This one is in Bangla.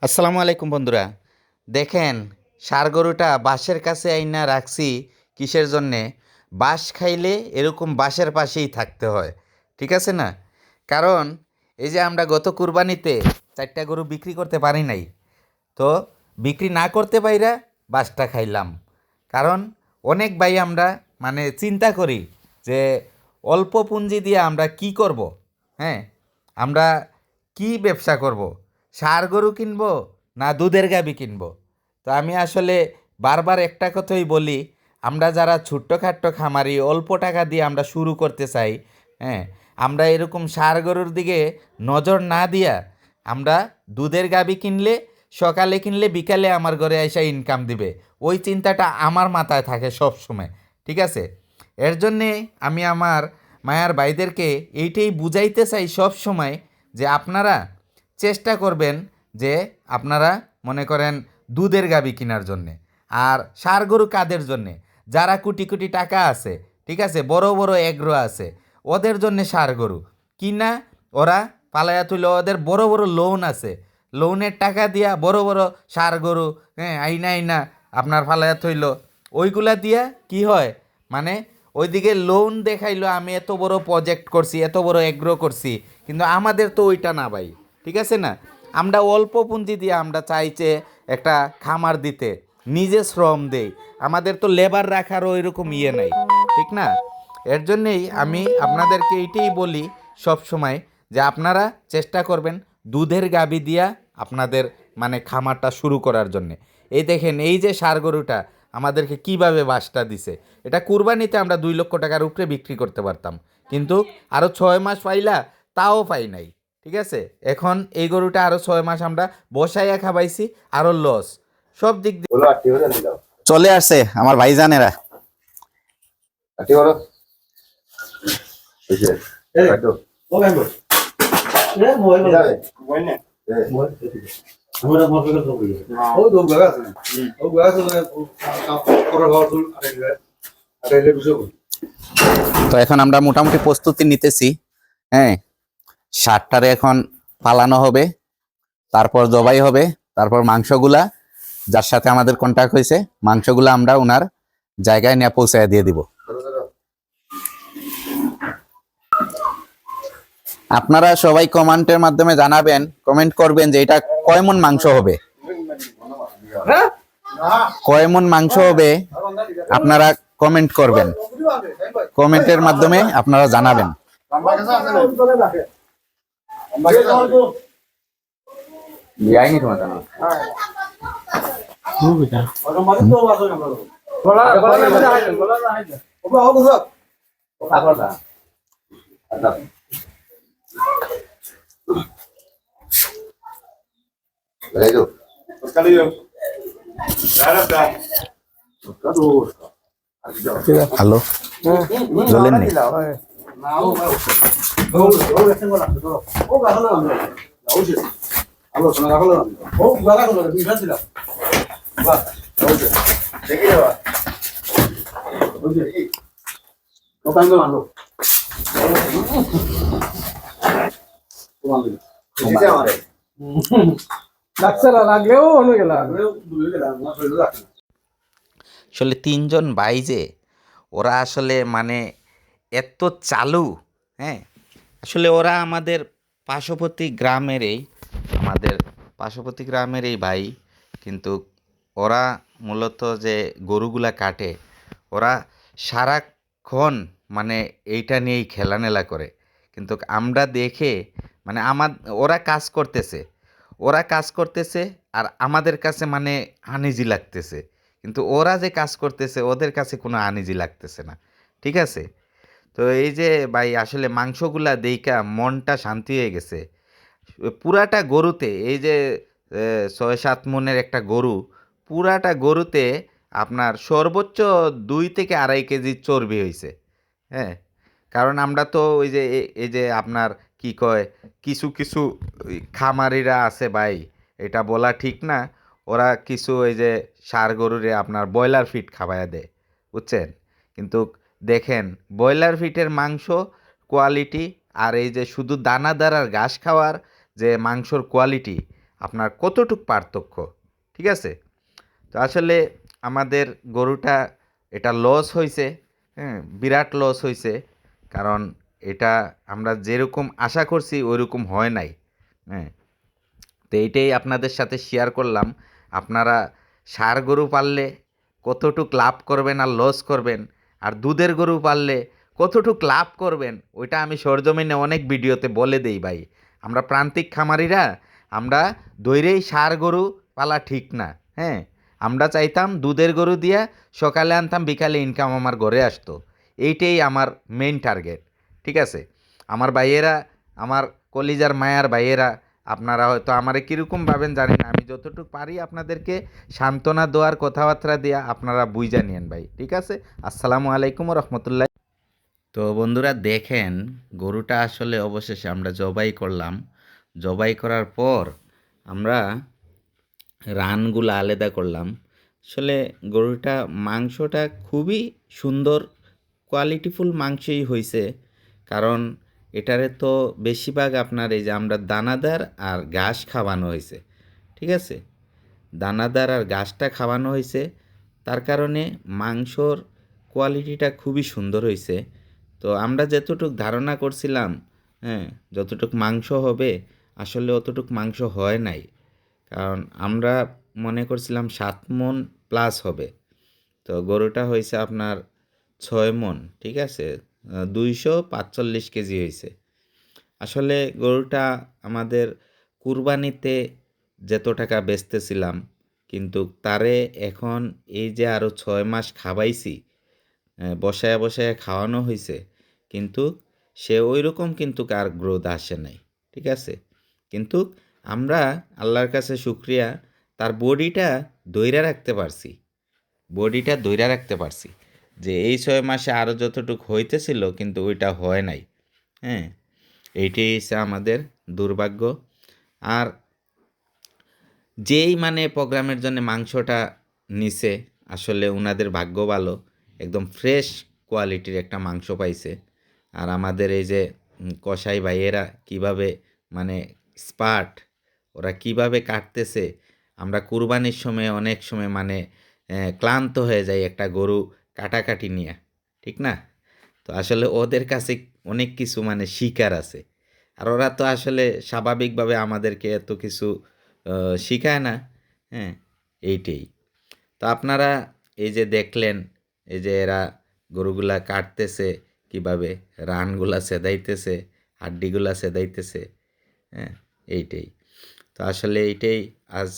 আসসালামু আলাইকুম বন্ধুরা। দেখেন, ষাঁড় গরুটা বাঁশের কাছে আইনা রাখছি কিসের জন্যে? বাঁশ খাইলে এরকম বাঁশের পাশেই থাকতে হয়, ঠিক আছে না? কারণ এই যে আমরা গত কুরবানিতে 4টা গরু বিক্রি করতে পারি নাই, তো বিক্রি না করতে পাইরা বাঁশটা খাইলাম। কারণ অনেক ভাই আমরা মানে চিন্তা করি যে অল্প পুঁজি দিয়ে আমরা কি করব। হ্যাঁ, আমরা কি ব্যবসা করব, ষাঁড় গরু কিনবো না দুধের গাভী কিনবো? তো আমি আসলে বারবার একটা কথাই বলি, আমরা যারা ছোট্টখাট্টো খামারি অল্প টাকা দিয়ে আমরা শুরু করতে চাই, হ্যাঁ, আমরা এরকম ষাঁড় গরুর দিকে নজর না দিয়া আমরা দুধের গাভী কিনলে, সকালে কিনলে বিকালে আমার ঘরে এসে ইনকাম দিবে, ওই চিন্তাটা আমার মাথায় থাকে সব সময়, ঠিক আছে? এর জন্যে আমি আমার মায়ার ভাইদেরকে এইটাই বুঝাইতে চাই সব সময় যে আপনারা চেষ্টা করবেন যে আপনারা মনে করেন দুধের গাভী কেনার জন্যে। আর ষাঁড় গরু কাদের জন্যে? যারা কোটি কোটি টাকা আছে, ঠিক আছে, বড় বড় এগ্রো আছে, ওদের জন্যে ষাঁড় গরু কিনা ওরা পালায়া তুলে, ওদের বড় বড় লোন আছে, লোনের টাকা দিয়া বড় বড় ষাঁড় গরু, হ্যাঁ, আইনা আইনা আপনার ফালায়া থইল, ওইগুলা দিয়া কি হয় মানে ওইদিকে লোন দেখাইলো আমি এত বড় প্রজেক্ট করছি, এত বড় এগ্রো করছি, কিন্তু আমাদের তো ওইটা না ভাই, ঠিক আছে না? আমরা অল্প পুঁজি দিয়ে আমরা চাইছে একটা খামার দিতে, নিজে শ্রম দেই, আমাদের তো লেবার রাখারও ওইরকম ইয়ে নাই, ঠিক না? এর জন্যেই আমি আপনাদেরকে এইটাই বলি সব সময় যে আপনারা চেষ্টা করবেন দুধের গাভী দিয়া আপনাদের মানে খামারটা শুরু করার জন্যে। এই দেখেন, এই যে ষাঁড় গরুটা আমাদেরকে কিভাবে বাসটা দিছে, এটা কুরবানিতে আমরা 2 লক্ষ টাকার উপরে বিক্রি করতে পারতাম, কিন্তু আরও 6 মাস পাইলা, তাও পাই নাই, ঠিক আছে? এখন এই গরুটা আরও 6 মাস আমরা বসাইয়া খাবাইছি, আরও লস, সব দিক দিয়ে চলে আসছে আমার ভাইজানেরা। তো এখন আমরা মোটামুটি প্রস্তুতি নিতেছি, হ্যাঁ, ষাঁড়টারে এখন পালানো হবে, তারপর জবাই হবে, তারপর মাংসগুলা যার সাথে আমাদের কন্ট্যাক্ট হয়েছে মাংসগুলা আমরা ওনার জায়গায় নিয়ে পৌঁছায় দিয়ে দিব। আপনারা সবাই কমেন্টের মাধ্যমে জানাবেন, কমেন্ট করবেন যে এটা কয় মণ মাংস হবে, কয় মণ মাংস হবে, আপনারা কমেন্ট করবেন, কমেন্টের মাধ্যমে আপনারা জানাবেন। হ্যালো, বলেন নি আসলে 3জন ভাই যে ওরা আসলে মানে এত চালু, হ্যাঁ, আসলে ওরা আমাদের পার্শ্ববর্তী গ্রামেরই, আমাদের পার্শ্ববর্তী গ্রামেরই ভাই, কিন্তু ওরা মূলত যে গরুগুলা কাটে, ওরা সারাক্ষণ মানে এইটা নিয়েই খেলানেলা করে, কিন্তু আমরা দেখে মানে ওরা কাজ করতেছে, ওরা কাজ করতেছে আর আমাদের কাছে মানে আনইজি লাগতেছে, কিন্তু ওরা যে কাজ করতেছে ওদের কাছে কোনো আনইজি লাগতেছে না, ঠিক আছে? তো এই যে ভাই আসলে মাংসগুলা দেইখা মনটা শান্তি হয়ে গেছে। পুরাটা গরুতে এই যে 6-7 মণের একটা গরু, পুরাটা গরুতে আপনার সর্বোচ্চ 2 থেকে 2.5 কেজি চর্বি হয়েছে, হ্যাঁ। কারণ আমরা তো ওই যে এই যে আপনার কি কয়, কিছু কিছু ওই খামারিরা আছে ভাই, এটা বলা ঠিক না, ওরা কিছু ওই যে ষাঁড় গরুরে আপনার ব্রয়লার ফিড খাওয়ায়া দেয়, বুঝছেন? কিন্তু দেখেন ব্রয়লার ফিটের মাংস কোয়ালিটি আর এই যে শুধু দানাদার আর ঘাস খাওয়ার যে মাংসর কোয়ালিটি, আপনার কতটুক পার্থক্য, ঠিক আছে? তো আসলে আমাদের গরুটা এটা লস হয়েছে, হ্যাঁ, বিরাট লস হয়েছে। কারণ এটা আমরা যেরকম আশা করছি ওইরকম হয় নাই, হ্যাঁ। তো এইটাই আপনাদের সাথে শেয়ার করলাম। আপনারা ষাঁড় গরু পাললে কতটুক লাভ করবেন আর লস করবেন, আর দুধের গরু পাললে কতটুক লাভ করবেন, ওইটা আমি সরজমিনে অনেক ভিডিওতে বলে দেই ভাই। আমরা প্রান্তিক খামারিরা আমরা দৈরেই ষাঁড় গরু পালা ঠিক না, হ্যাঁ। আমরা চাইতাম দুধের গরু দিয়া সকালে আনতাম, বিকালে ইনকাম আমার ঘরে আসতো। এইটাই আমার মেইন টার্গেট, ঠিক আছে? আমার ভাইয়েরা, আমার কলিজার মায়ার ভাইয়েরা, আপনারা হয়তো আমারে কীরকম ভাবেন জানি না, আমি যতটুকু পারি আপনাদেরকে সান্ত্বনা দেওয়ার কথাবার্তা দিয়া আপনারা বুঝা নিয়েন ভাই, ঠিক আছে? আসসালামু আলাইকুম রহমতুল্লাহ। তো বন্ধুরা দেখেন, গরুটা আসলে অবশেষে আমরা জবাই করলাম। জবাই করার পর আমরা রানগুলো আলাদা করলাম। আসলে গরুটা মাংসটা খুবই সুন্দর কোয়ালিটিফুল মাংসই হয়েছে। কারণ এটারে তো বেশিরভাগ আপনার এই যে আমরা দানাদার আর ঘাস খাওয়ানো হয়েছে, ঠিক আছে? দানাদার আর ঘাসটা খাওয়ানো হয়েছে, তার কারণে মাংসর কোয়ালিটিটা খুবই সুন্দর হয়েছে। তো আমরা যতটুক ধারণা করছিলাম, হ্যাঁ, যতটুক মাংস হবে, আসলে অতটুক মাংস হয় নাই। কারণ আমরা মনে করছিলাম 7 মণ প্লাস হবে। তো গরুটা হয়েছে আপনার 6 মণ, ঠিক আছে? 245 কেজি হয়েছে। আসলে গরুটা আমাদের কুরবানিতে যত টাকা বেচতেছিলাম, কিন্তু তারে এখন এই যে আরও 6 মাস খাওয়াইছি, বসায় বসায় খাওয়ানো হয়েছে, কিন্তু সে ওই রকম কিন্তু কার গ্রোথ আসে নাই, ঠিক আছে? কিন্তু আমরা আল্লাহর কাছে শুক্রিয়া, তার বডিটা ধইরা রাখতে পারছি, বডিটা ধইরা রাখতে পারছি, যে এই 6 মাসে আরও যতটুকু হইতেছিল কিন্তু ওইটা হয় নাই, হ্যাঁ। এইটাই হচ্ছে আমাদের দুর্ভাগ্য। আর যেই মানে প্রোগ্রামের জন্য মাংসটা নিছে, আসলে ওনাদের ভাগ্য ভালো, একদম ফ্রেশ কোয়ালিটির একটা মাংস পাইছে। আর আমাদের এই যে কসাই ভাইয়েরা কিভাবে মানে স্পার্ট, ওরা কিভাবে কাটতেছে, আমরা কুরবানির সময় অনেক সময় মানে ক্লান্ত হয়ে যাই একটা গরু কাটাকাটি নিয়ে, ঠিক না? তো আসলে ওদের কাছে অনেক কিছু মানে শিকার আছে। আর ওরা তো আসলে স্বাভাবিকভাবে আমাদেরকে এত কিছু শিখায় না, হ্যাঁ, এইটাই। তো আপনারা এই যে দেখলেন, এই যে এরা গরুগুলা কাটতেছে কিভাবে, রানগুলা সেদাইতেছে, হাড্ডিগুলা সেদাইতেছে, হ্যাঁ, এইটাই। তো আসলে এইটাই আজ